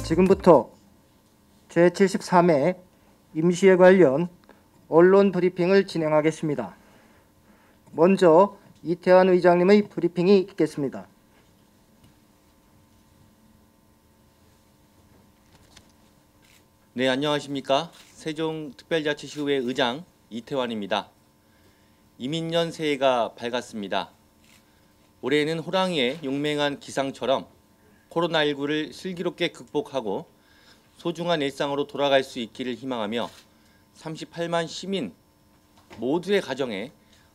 지금부터 제73회 임시회 관련 언론 브리핑을 진행하겠습니다. 먼저 이태환 의장님의 브리핑이 있겠습니다. 네, 안녕하십니까. 세종특별자치시의회 의장 이태환입니다. 이민년 새해가 밝았습니다. 올해는 호랑이의 용맹한 기상처럼 코로나19를 슬기롭게 극복하고 소중한 일상으로 돌아갈 수 있기를 희망하며 38만 시민 모두의 가정에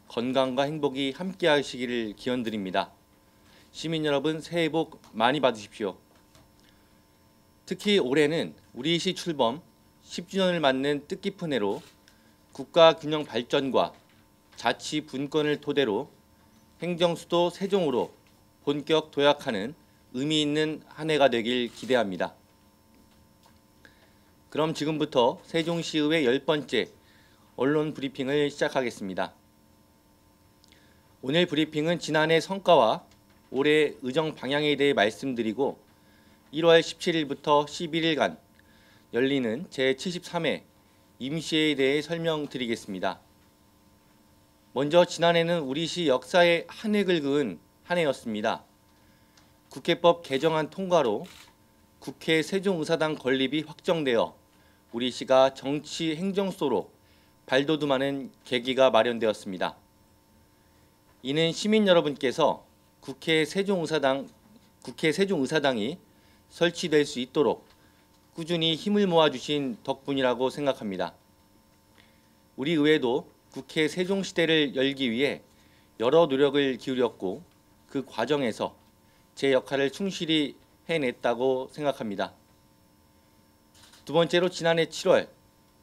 건강과 행복이 함께하시기를 기원드립니다. 시민 여러분, 새해 복 많이 받으십시오. 특히 올해는 우리시 출범 10주년을 맞는 뜻깊은 해로 국가 균형 발전과 자치 분권을 토대로 행정수도 세종으로 본격 도약하는 의미 있는 한 해가 되길 기대합니다. 그럼 지금부터 세종시의회 10번째 언론 브리핑을 시작하겠습니다. 오늘 브리핑은 지난해 성과와 올해 의정 방향에 대해 말씀드리고 1월 17일부터 11일간 열리는 제73회 임시회에 대해 설명드리겠습니다. 먼저 지난해는 우리시 역사의 한 획을 그은 한 해였습니다. 국회법 개정안 통과로 국회 세종의사당 건립이 확정되어 우리시가 정치 행정소로 발돋움하는 계기가 마련되었습니다. 이는 시민 여러분께서 국회 세종의사당이 설치될 수 있도록 꾸준히 힘을 모아주신 덕분이라고 생각합니다. 우리 의회도 국회 세종시대를 열기 위해 여러 노력을 기울였고 그 과정에서 제 역할을 충실히 해냈다고 생각합니다. 두 번째로 지난해 7월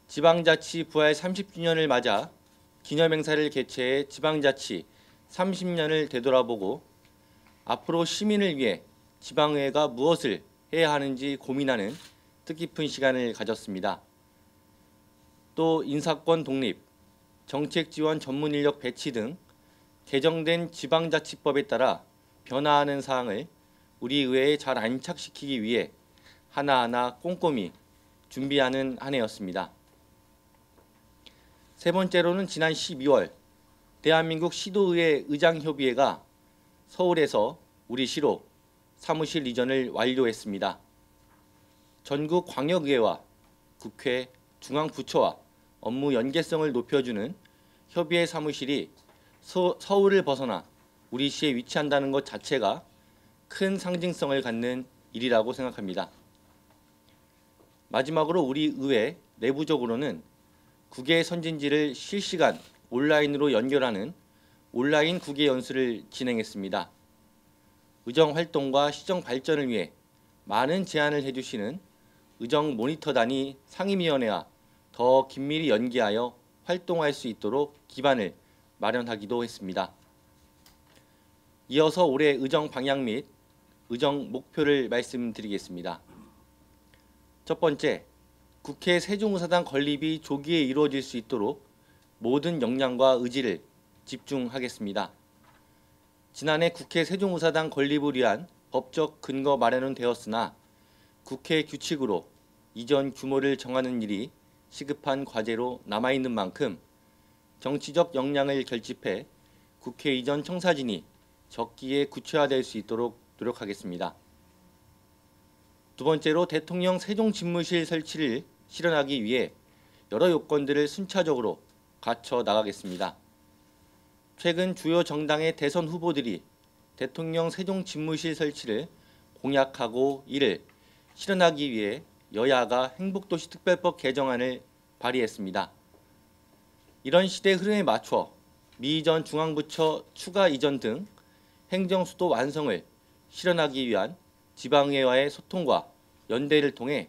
지방자치 부활 30주년을 맞아 기념행사를 개최해 지방자치 30년을 되돌아보고 앞으로 시민을 위해 지방의회가 무엇을 해야 하는지 고민하는 뜻깊은 시간을 가졌습니다. 또 인사권 독립, 정책지원 전문인력 배치 등 개정된 지방자치법에 따라 변화하는 사항을 우리 의회에 잘 안착시키기 위해 하나하나 꼼꼼히 준비하는 한 해였습니다. 세 번째로는 지난 12월 대한민국 시도의회 의장협의회가 서울에서 우리 시로 사무실 이전을 완료했습니다. 전국 광역의회와 국회, 중앙부처와 업무 연계성을 높여주는 협의회 사무실이 서울을 벗어나 우리 시에 위치한다는 것 자체가 큰 상징성을 갖는 일이라고 생각합니다. 마지막으로 우리 의회 내부적으로는 국외 선진지를 실시간 온라인으로 연결하는 온라인 국외 연수를 진행했습니다. 의정 활동과 시정 발전을 위해 많은 제안을 해주시는 의정 모니터단이 상임위원회와 더 긴밀히 연계하여 활동할 수 있도록 기반을 마련하기도 했습니다. 이어서 올해 의정 방향 및 의정 목표를 말씀드리겠습니다. 첫 번째, 국회 세종의사당 건립이 조기에 이루어질 수 있도록 모든 역량과 의지를 집중하겠습니다. 지난해 국회 세종의사당 건립을 위한 법적 근거 마련은 되었으나 국회 규칙으로 이전 규모를 정하는 일이 시급한 과제로 남아있는 만큼 정치적 역량을 결집해 국회 이전 청사진이 적기에 구체화될 수 있도록 노력하겠습니다. 두 번째로 대통령 세종집무실 설치를 실현하기 위해 여러 요건들을 순차적으로 갖춰 나가겠습니다. 최근 주요 정당의 대선 후보들이 대통령 세종집무실 설치를 공약하고 이를 실현하기 위해 여야가 행복도시특별법 개정안을 발의했습니다. 이런 시대 흐름에 맞춰 미이전 중앙부처 추가 이전 등 행정수도 완성을 실현하기 위한 지방의회와의 소통과 연대를 통해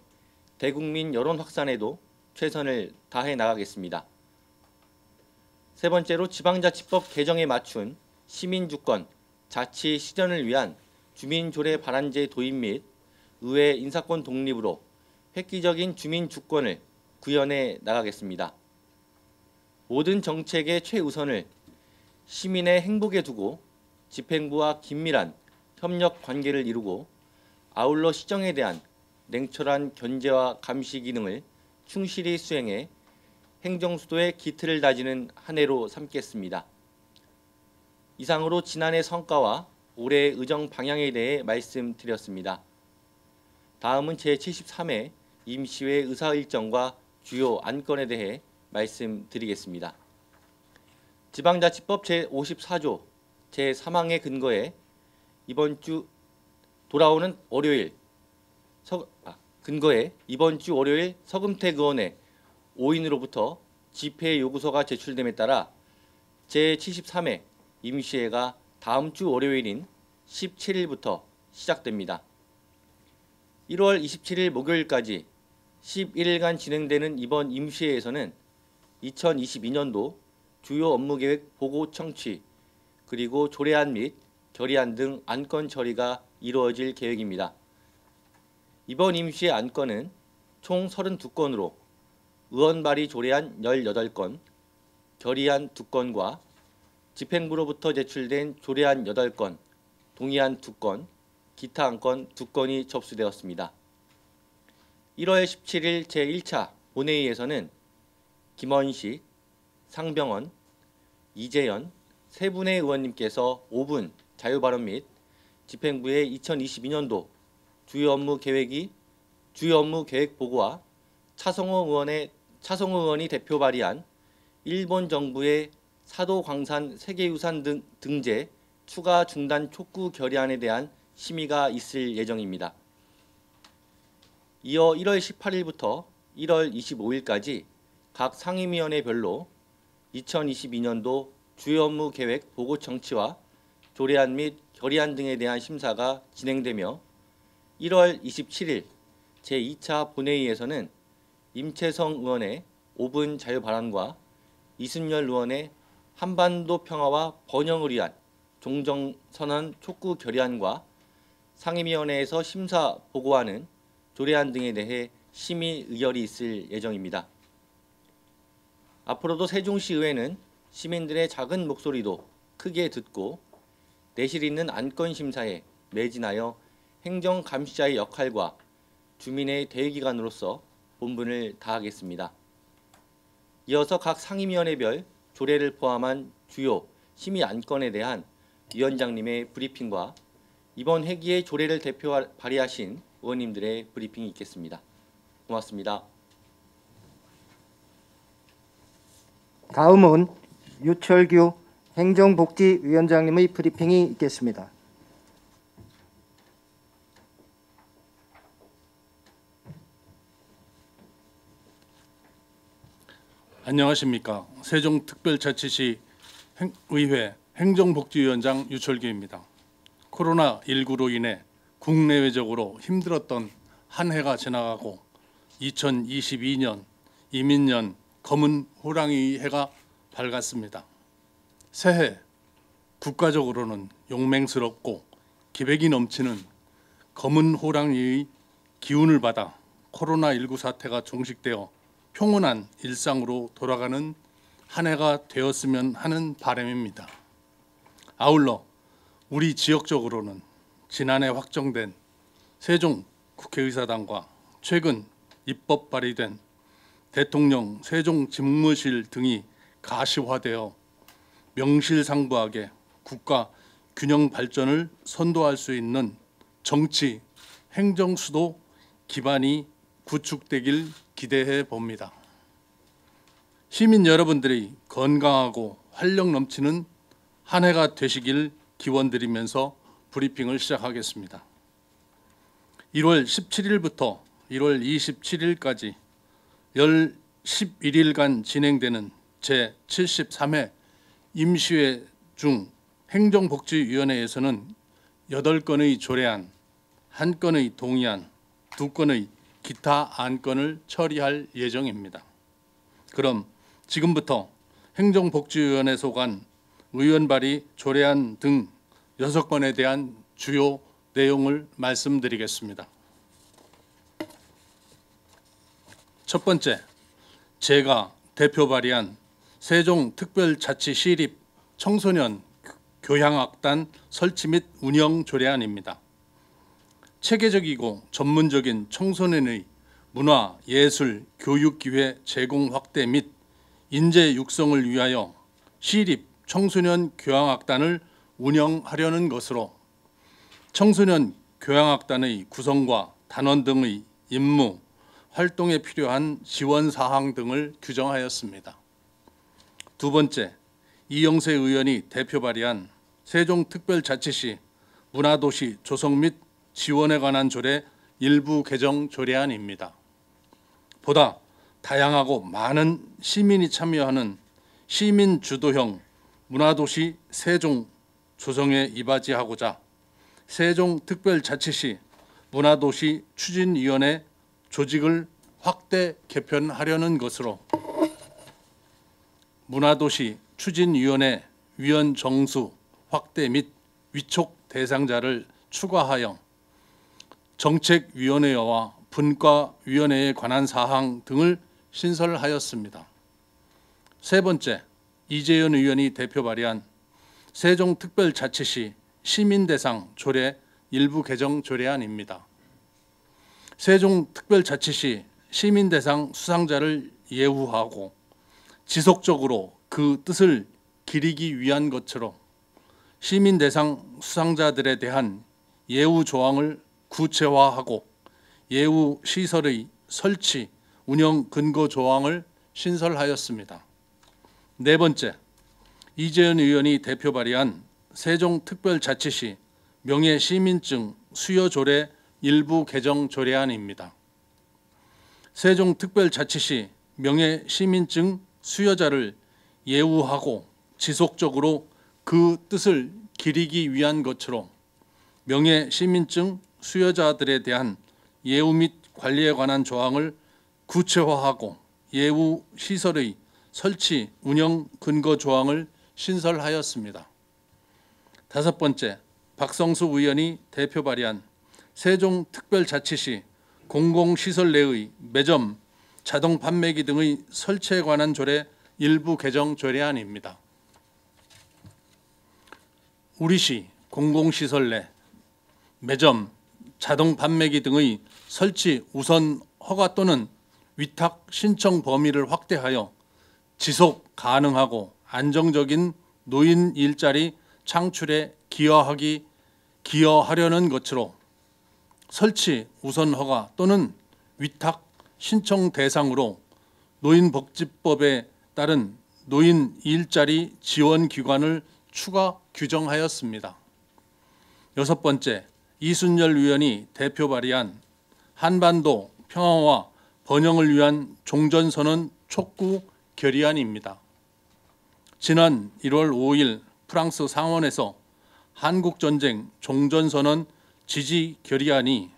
대국민 여론 확산에도 최선을 다해 나가겠습니다. 세 번째로 지방자치법 개정에 맞춘 시민주권, 자치 실현을 위한 주민조례 발안제 도입 및 의회 인사권 독립으로 획기적인 주민주권을 구현해 나가겠습니다. 모든 정책의 최우선을 시민의 행복에 두고 집행부와 긴밀한 협력 관계를 이루고 아울러 시정에 대한 냉철한 견제와 감시 기능을 충실히 수행해 행정수도의 기틀을 다지는 한 해로 삼겠습니다. 이상으로 지난해 성과와 올해의 의정 방향에 대해 말씀드렸습니다. 다음은 제73회 임시회 의사일정과 주요 안건에 대해 말씀드리겠습니다. 지방자치법 제54조 제3항에 근거해 이번 주 월요일 서금택 의원의 5인으로부터 집회 요구서가 제출됨에 따라 제73회 임시회가 다음 주 월요일인 17일부터 시작됩니다. 1월 27일 목요일까지 11일간 진행되는 이번 임시회에서는 2022년도 주요 업무계획 보고 청취 그리고 조례안 및 결의안 등 안건 처리가 이루어질 계획입니다. 이번 임시회 안건은 총 32건으로 의원 발의 조례안 18건, 결의안 2건과 집행부로부터 제출된 조례안 8건, 동의안 2건, 기타 안건 2건이 접수되었습니다. 1월 17일 제1차 본회의에서는 김원식, 상병원, 이재현 세 분의 의원님께서 5분 자유발언 및 집행부의 2022년도 주요 업무 계획 보고와 차성호 의원이 대표 발의한 일본 정부의 사도 광산 세계유산 등재 추가 중단 촉구 결의안에 대한 심의가 있을 예정입니다. 이어 1월 18일부터 1월 25일까지 각 상임위원회별로 2022년도 주요 업무 계획 보고 청취와 조례안 및 결의안 등에 대한 심사가 진행되며 1월 27일 제2차 본회의에서는 임채성 의원의 5분 자유 발언과 이순열 의원의 한반도 평화와 번영을 위한 종정선언 촉구 결의안과 상임위원회에서 심사 보고하는 조례안 등에 대해 심의 의결이 있을 예정입니다. 앞으로도 세종시의회는 시민들의 작은 목소리도 크게 듣고 내실 있는 안건 심사에 매진하여 행정감시자의 역할과 주민의 대의기관으로서 본분을 다하겠습니다. 이어서 각 상임위원회별 조례를 포함한 주요 심의 안건에 대한 위원장님의 브리핑과 이번 회기의 조례를 대표 발의하신 의원님들의 브리핑이 있겠습니다. 고맙습니다. 다음은 유철규 행정복지위원장님의 브리핑이 있겠습니다. 안녕하십니까. 세종특별자치시 의회 행정복지위원장 유철규입니다. 코로나19로 인해 국내외적으로 힘들었던 한 해가 지나가고 2022년 이민년 검은 호랑이 해가 밝았습니다. 새해 국가적으로는 용맹스럽고 기백이 넘치는 검은 호랑이의 기운을 받아 코로나19 사태가 종식되어 평온한 일상으로 돌아가는 한 해가 되었으면 하는 바람입니다. 아울러 우리 지역적으로는 지난해 확정된 세종 국회의사당과 최근 입법 발의된 대통령 세종 집무실 등이 가시화되어 명실상부하게 국가 균형 발전을 선도할 수 있는 정치, 행정수도 기반이 구축되길 기대해 봅니다. 시민 여러분들이 건강하고 활력 넘치는 한 해가 되시길 기원드리면서 브리핑을 시작하겠습니다. 1월 17일부터 1월 27일까지 11일간 진행되는 제73회 임시회 중 행정복지위원회에서는 8건의 조례안, 1건의 동의안, 2건의 기타 안건을 처리할 예정입니다. 그럼 지금부터 행정복지위원회 소관 의원 발의 조례안 등 6건에 대한 주요 내용을 말씀드리겠습니다. 첫 번째, 제가 대표 발의한 세종특별자치시립 청소년 교향악단 설치 및 운영 조례안입니다. 체계적이고 전문적인 청소년의 문화, 예술, 교육 기회 제공 확대 및 인재 육성을 위하여 시립 청소년 교향악단을 운영하려는 것으로 청소년 교향악단의 구성과 단원 등의 임무, 활동에 필요한 지원 사항 등을 규정하였습니다. 두 번째, 이영세 의원이 대표 발의한 세종특별자치시 문화도시 조성 및 지원에 관한 조례 일부 개정 조례안입니다. 보다 다양하고 많은 시민이 참여하는 시민 주도형 문화도시 세종 조성에 이바지하고자 세종특별자치시 문화도시 추진위원회 조직을 확대 개편하려는 것으로 문화도시 추진위원회 위원 정수 확대 및 위촉 대상자를 추가하여 정책위원회와 분과위원회에 관한 사항 등을 신설하였습니다. 세 번째, 이재현 의원이 대표 발의한 세종특별자치시 시민대상 조례 일부 개정 조례안입니다. 세종특별자치시 시민대상 수상자를 예우하고 지속적으로 그 뜻을 기리기 위한 것으로 시민대상 수상자들에 대한 예우 조항을 구체화하고 예우 시설의 설치, 운영 근거 조항을 신설하였습니다. 네 번째, 이재현 의원이 대표 발의한 세종특별자치시 명예시민증 수여 조례 일부 개정 조례안입니다. 세종특별자치시 명예시민증 수여자를 예우하고 지속적으로 그 뜻을 기리기 위한 것으로 명예시민증 수여자들에 대한 예우 및 관리에 관한 조항을 구체화하고 예우 시설의 설치, 운영 근거 조항을 신설하였습니다. 다섯 번째, 박성수 의원이 대표 발의한 세종특별자치시 공공시설 내의 매점, 자동 판매기 등의 설치에 관한 조례 일부 개정 조례안입니다. 우리시 공공시설 내 매점, 자동 판매기 등의 설치 우선 허가 또는 위탁 신청 범위를 확대하여 지속 가능하고 안정적인 노인 일자리 창출에 기여하려는 것으로 설치 우선 허가 또는 위탁 신청 대상으로 노인복지법에 따른 노인 일자리 지원 기관을 추가 규정하였습니다. 여섯 번째, 이순열 의원이 대표 발의한 한반도 평화와 번영을 위한 종전선언 촉구 결의안입니다. 지난 1월 5일 프랑스 상원에서 한국전쟁 종전선언 지지 결의안이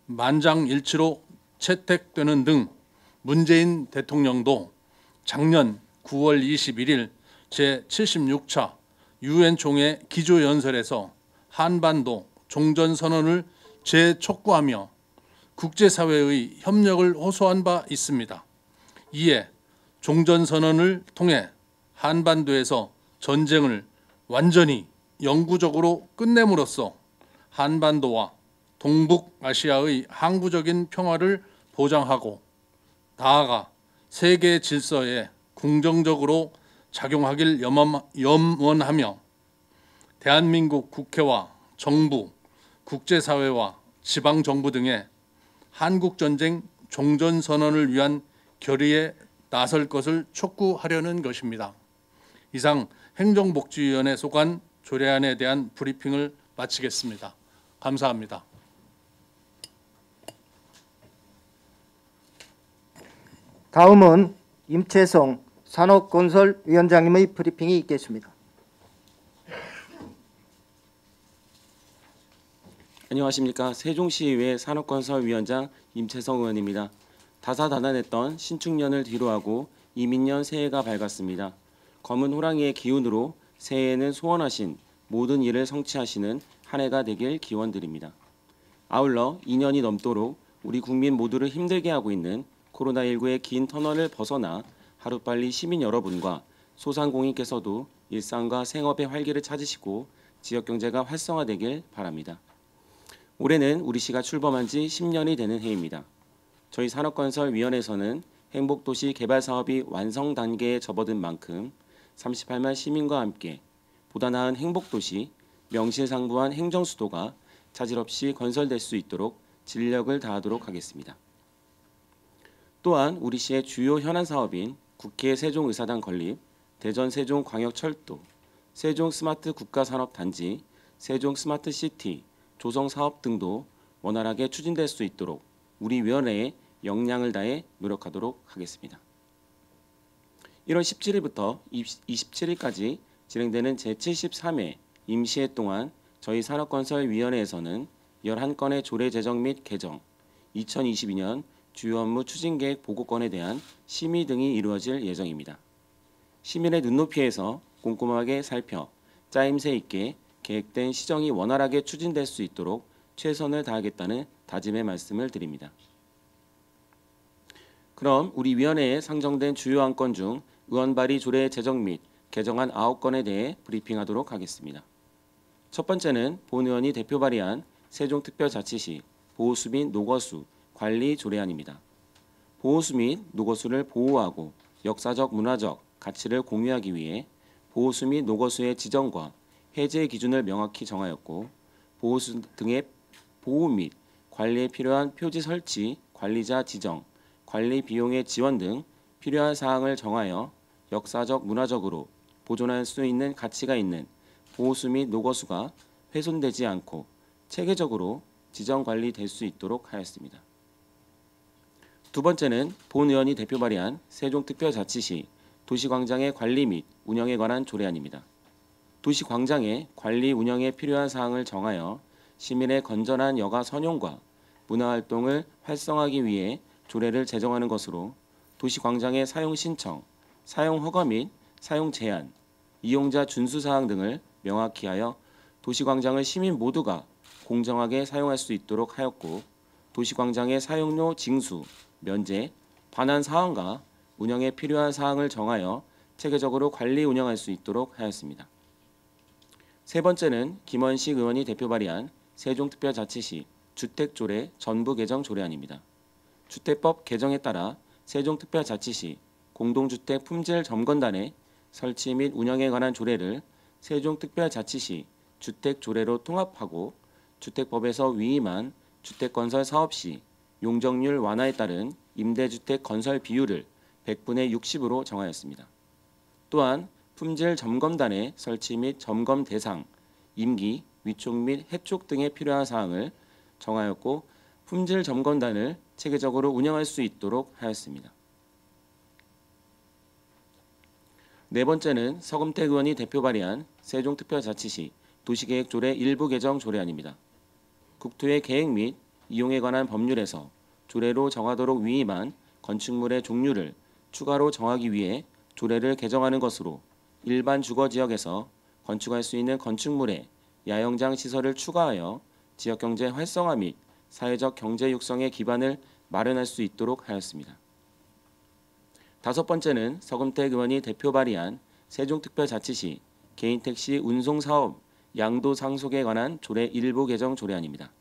만장일치로 채택되는 등 문재인 대통령도 작년 9월 21일 제76차 유엔 총회 기조연설에서 한반도 종전선언을 재촉구하며 국제사회의 협력을 호소한 바 있습니다. 이에 종전선언을 통해 한반도에서 전쟁을 완전히 영구적으로 끝냄으로써 한반도와 동북아시아의 항구적인 평화를 보장하고 나아가 세계 질서에 긍정적으로 작용하길 염원하며 대한민국 국회와 정부, 국제사회와 지방정부 등의 한국전쟁 종전선언을 위한 결의에 나설 것을 촉구하려는 것입니다. 이상 행정복지위원회 소관 조례안에 대한 브리핑을 마치겠습니다. 감사합니다. 다음은 임채성 산업건설위원장님의 브리핑이 있겠습니다. 안녕하십니까. 세종시의회 산업건설위원장 임채성 의원입니다. 다사다난했던 신축년을 뒤로하고 이민년 새해가 밝았습니다. 검은 호랑이의 기운으로 새해에는 소원하신 모든 일을 성취하시는 한 해가 되길 기원드립니다. 아울러 2년이 넘도록 우리 국민 모두를 힘들게 하고 있는 코로나19의 긴 터널을 벗어나 하루빨리 시민 여러분과 소상공인께서도 일상과 생업의 활기를 찾으시고 지역경제가 활성화되길 바랍니다. 올해는 우리시가 출범한 지 10년이 되는 해입니다. 저희 산업건설위원회에서는 행복도시 개발 사업이 완성 단계에 접어든 만큼 38만 시민과 함께 보다 나은 행복도시, 명실상부한 행정수도가 차질 없이 건설될 수 있도록 진력을 다하도록 하겠습니다. 또한 우리시의 주요 현안 사업인 국회 세종의사당 건립, 대전 세종광역철도, 세종 스마트 국가산업단지, 세종 스마트시티, 조성사업 등도 원활하게 추진될 수 있도록 우리 위원회에 역량을 다해 노력하도록 하겠습니다. 1월 17일부터 27일까지 진행되는 제73회 임시회 동안 저희 산업건설위원회에서는 11건의 조례 제정 및 개정, 2022년 주요 업무 추진계획 보고건에 대한 심의 등이 이루어질 예정입니다. 시민의 눈높이에서 꼼꼼하게 살펴 짜임새 있게 계획된 시정이 원활하게 추진될 수 있도록 최선을 다하겠다는 다짐의 말씀을 드립니다. 그럼 우리 위원회에 상정된 주요 안건 중 의원 발의 조례 제정 및 개정안 9건에 대해 브리핑하도록 하겠습니다. 첫 번째는 본 의원이 대표 발의한 세종특별자치시 보호수 및 노거수 관리 조례안입니다. 보호수 및 노거수를 보호하고 역사적 문화적 가치를 공유하기 위해 보호수 및 노거수의 지정과 해제 기준을 명확히 정하였고, 보호수 등의 보호 및 관리에 필요한 표지 설치, 관리자 지정, 관리 비용의 지원 등 필요한 사항을 정하여 역사적 문화적으로 보존할 수 있는 가치가 있는 보호수 및 노거수가 훼손되지 않고 체계적으로 지정 관리될 수 있도록 하였습니다. 두 번째는 본 의원이 대표 발의한 세종특별자치시 도시광장의 관리 및 운영에 관한 조례안입니다. 도시광장의 관리 운영에 필요한 사항을 정하여 시민의 건전한 여가 선용과 문화활동을 활성화하기 위해 조례를 제정하는 것으로 도시광장의 사용 신청, 사용 허가 및 사용 제한, 이용자 준수 사항 등을 명확히 하여 도시광장을 시민 모두가 공정하게 사용할 수 있도록 하였고, 도시광장의 사용료 징수, 면제, 반환 사항과 운영에 필요한 사항을 정하여 체계적으로 관리 운영할 수 있도록 하였습니다. 세 번째는 김원식 의원이 대표 발의한 세종특별자치시 주택조례 전부 개정 조례안입니다. 주택법 개정에 따라 세종특별자치시 공동주택 품질 점검단의 설치 및 운영에 관한 조례를 세종특별자치시 주택조례로 통합하고, 주택법에서 위임한 주택건설 사업 시 용적률 완화에 따른 임대주택 건설 비율을 100분의 60으로 정하였습니다. 또한 품질 점검단의 설치 및 점검 대상, 임기, 위촉 및 해촉 등에 필요한 사항을 정하였고, 품질 점검단을 체계적으로 운영할 수 있도록 하였습니다. 네 번째는 서금택 의원이 대표 발의한 세종특별자치시 도시계획조례 일부 개정 조례안입니다. 국토의 계획 및 이용에 관한 법률에서 조례로 정하도록 위임한 건축물의 종류를 추가로 정하기 위해 조례를 개정하는 것으로 일반 주거지역에서 건축할 수 있는 건축물의 야영장 시설을 추가하여 지역경제 활성화 및 사회적 경제 육성의 기반을 마련할 수 있도록 하였습니다. 다섯 번째는 서금택 의원이 대표 발의한 세종특별자치시 개인택시 운송사업 양도 상속에 관한 조례 일부 개정 조례안입니다.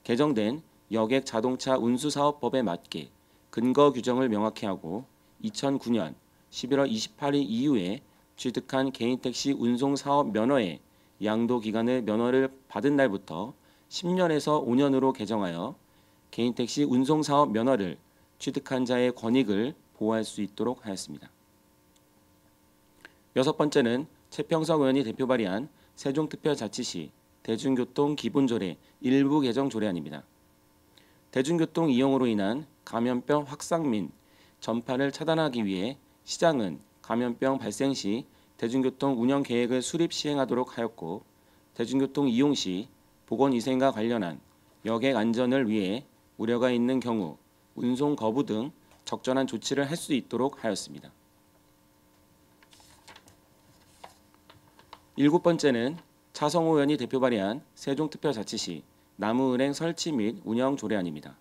개정된 여객 자동차 운수사업법에 맞게 근거 규정을 명확히 하고 2009년 11월 28일 이후에 취득한 개인택시 운송사업 면허의 양도 기간을 면허를 받은 날부터 10년에서 5년으로 개정하여 개인택시 운송사업 면허를 취득한 자의 권익을 보호할 수 있도록 하였습니다. 여섯 번째는 최평석 의원이 대표 발의한 세종특별자치시 대중교통 기본조례 일부 개정 조례안입니다. 대중교통 이용으로 인한 감염병 확산 및 전파를 차단하기 위해 시장은 감염병 발생 시 대중교통 운영 계획을 수립 시행하도록 하였고, 대중교통 이용 시 보건위생과 관련한 여객 안전을 위해 우려가 있는 경우 운송 거부 등 적절한 조치를 할 수 있도록 하였습니다. 일곱 번째는 차성호 의원이 대표 발의한 세종특별자치시 나무은행 설치 및 운영 조례안입니다.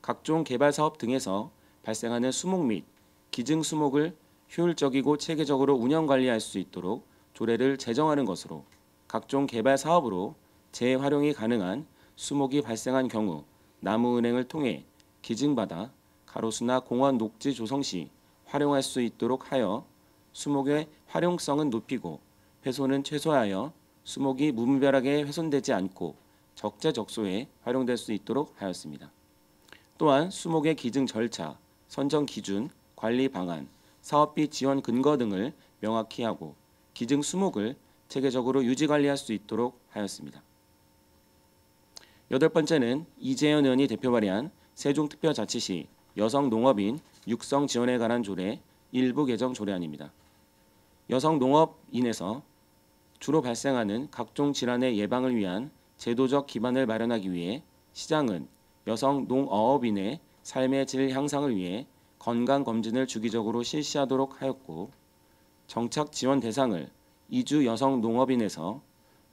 각종 개발 사업 등에서 발생하는 수목 및 기증 수목을 효율적이고 체계적으로 운영 관리할 수 있도록 조례를 제정하는 것으로 각종 개발 사업으로 재활용이 가능한 수목이 발생한 경우 나무은행을 통해 기증받아 가로수나 공원 녹지 조성 시 활용할 수 있도록 하여 수목의 활용성은 높이고 훼손은 최소화하여 수목이 무분별하게 훼손되지 않고 적재적소에 활용될 수 있도록 하였습니다. 또한 수목의 기증 절차, 선정 기준, 관리 방안, 사업비 지원 근거 등을 명확히 하고 기증 수목을 체계적으로 유지 관리할 수 있도록 하였습니다. 여덟 번째는 이재현 의원이 대표 발의한 세종특별자치시 여성농업인 육성 지원에 관한 조례 일부 개정 조례안입니다. 여성농업인에서 주로 발생하는 각종 질환의 예방을 위한 제도적 기반을 마련하기 위해 시장은 여성 농어업인의 삶의 질 향상을 위해 건강검진을 주기적으로 실시하도록 하였고 정착 지원 대상을 이주 여성 농업인에서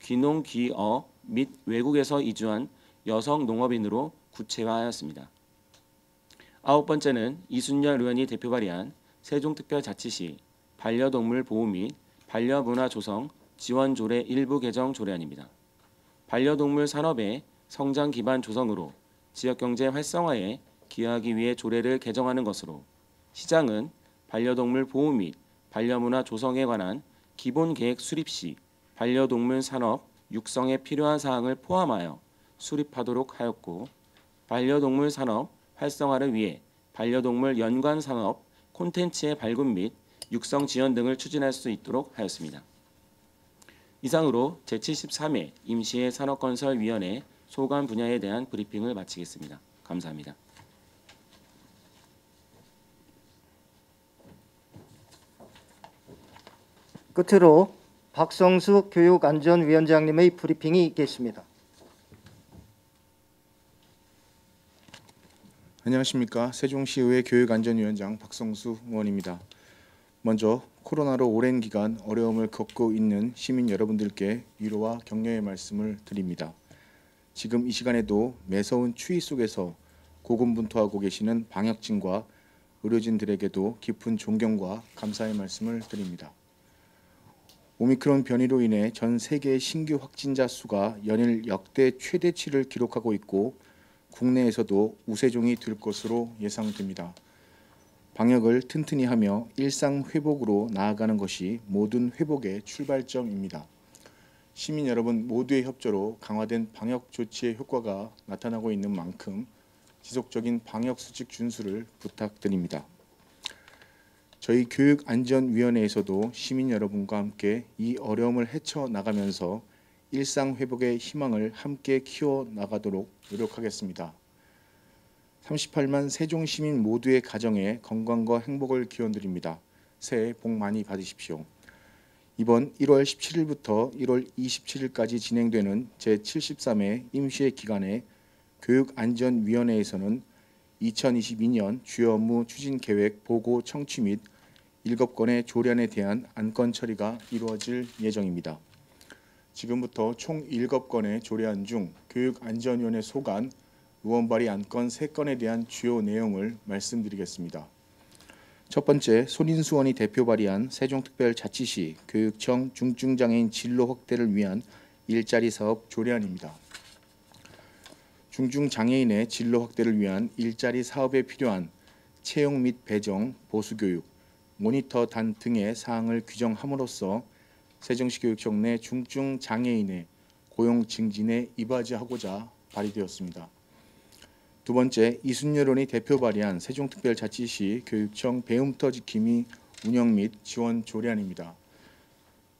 귀농 귀어 및 외국에서 이주한 여성 농업인으로 구체화하였습니다. 아홉 번째는 이순열 의원이 대표 발의한 세종특별자치시 반려동물 보호 및 반려문화 조성 지원 조례 일부 개정 조례안입니다. 반려동물 산업의 성장 기반 조성으로 지역경제 활성화에 기여하기 위해 조례를 개정하는 것으로 시장은 반려동물 보호 및 반려문화 조성에 관한 기본계획 수립 시 반려동물 산업 육성에 필요한 사항을 포함하여 수립하도록 하였고 반려동물 산업 활성화를 위해 반려동물 연관 산업 콘텐츠의 발굴 및 육성 지원 등을 추진할 수 있도록 하였습니다. 이상으로 제73회 임시의 산업건설위원회 소관 분야에 대한 브리핑을 마치겠습니다. 감사합니다. 끝으로 박성수 교육안전위원장님의 브리핑이 있겠습니다. 안녕하십니까. 세종시의회 교육안전위원장 박성수 의원입니다. 먼저 코로나로 오랜 기간 어려움을 겪고 있는 시민 여러분들께 위로와 격려의 말씀을 드립니다. 지금 이 시간에도 매서운 추위 속에서 고군분투하고 계시는 방역진과 의료진들에게도 깊은 존경과 감사의 말씀을 드립니다. 오미크론 변이로 인해 전 세계 신규 확진자 수가 연일 역대 최대치를 기록하고 있고 국내에서도 우세종이 될 것으로 예상됩니다. 방역을 튼튼히 하며 일상 회복으로 나아가는 것이 모든 회복의 출발점입니다. 시민 여러분 모두의 협조로 강화된 방역 조치의 효과가 나타나고 있는 만큼 지속적인 방역 수칙 준수를 부탁드립니다. 저희 교육안전위원회에서도 시민 여러분과 함께 이 어려움을 헤쳐나가면서 일상 회복의 희망을 함께 키워나가도록 노력하겠습니다. 38만 세종시민 모두의 가정에 건강과 행복을 기원드립니다. 새해 복 많이 받으십시오. 이번 1월 17일부터 1월 27일까지 진행되는 제73회 임시회 기간에 교육안전위원회에서는 2022년 주요 업무 추진 계획 보고 청취 및 7건의 조례안에 대한 안건 처리가 이루어질 예정입니다. 지금부터 총 7건의 조례안 중 교육안전위원회 소관, 의원 발의 안건 3건에 대한 주요 내용을 말씀드리겠습니다. 첫 번째, 손인수 의원이 대표 발의한 세종특별자치시 교육청 중증장애인 진로 확대를 위한 일자리 사업 조례안입니다. 중증장애인의 진로 확대를 위한 일자리 사업에 필요한 채용 및 배정, 보수교육, 모니터단 등의 사항을 규정함으로써 세종시 교육청 내 중증장애인의 고용 증진에 이바지하고자 발의되었습니다. 두 번째, 이순열 의원이 대표 발의한 세종특별자치시 교육청 배움터 지킴이 운영 및 지원 조례안입니다.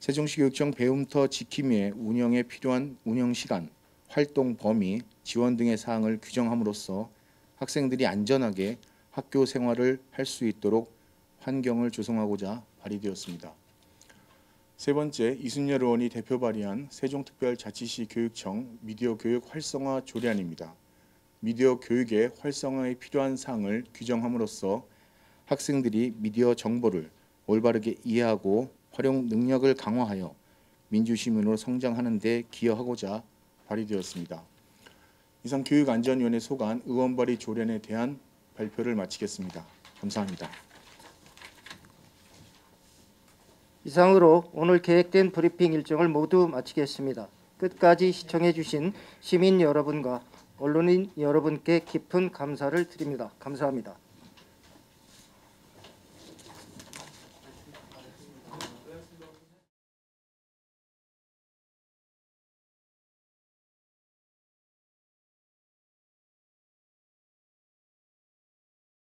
세종시 교육청 배움터 지킴이의 운영에 필요한 운영시간, 활동 범위, 지원 등의 사항을 규정함으로써 학생들이 안전하게 학교 생활을 할 수 있도록 환경을 조성하고자 발의되었습니다. 세 번째, 이순열 의원이 대표 발의한 세종특별자치시 교육청 미디어 교육 활성화 조례안입니다. 미디어 교육의 활성화에 필요한 사항을 규정함으로써 학생들이 미디어 정보를 올바르게 이해하고 활용 능력을 강화하여 민주시민으로 성장하는 데 기여하고자 발의되었습니다. 이상 교육안전위원회 소관 의원 발의 조례안에 대한 발표를 마치겠습니다. 감사합니다. 이상으로 오늘 계획된 브리핑 일정을 모두 마치겠습니다. 끝까지 시청해 주신 시민 여러분과 언론인 여러분께 깊은 감사를 드립니다. 감사합니다.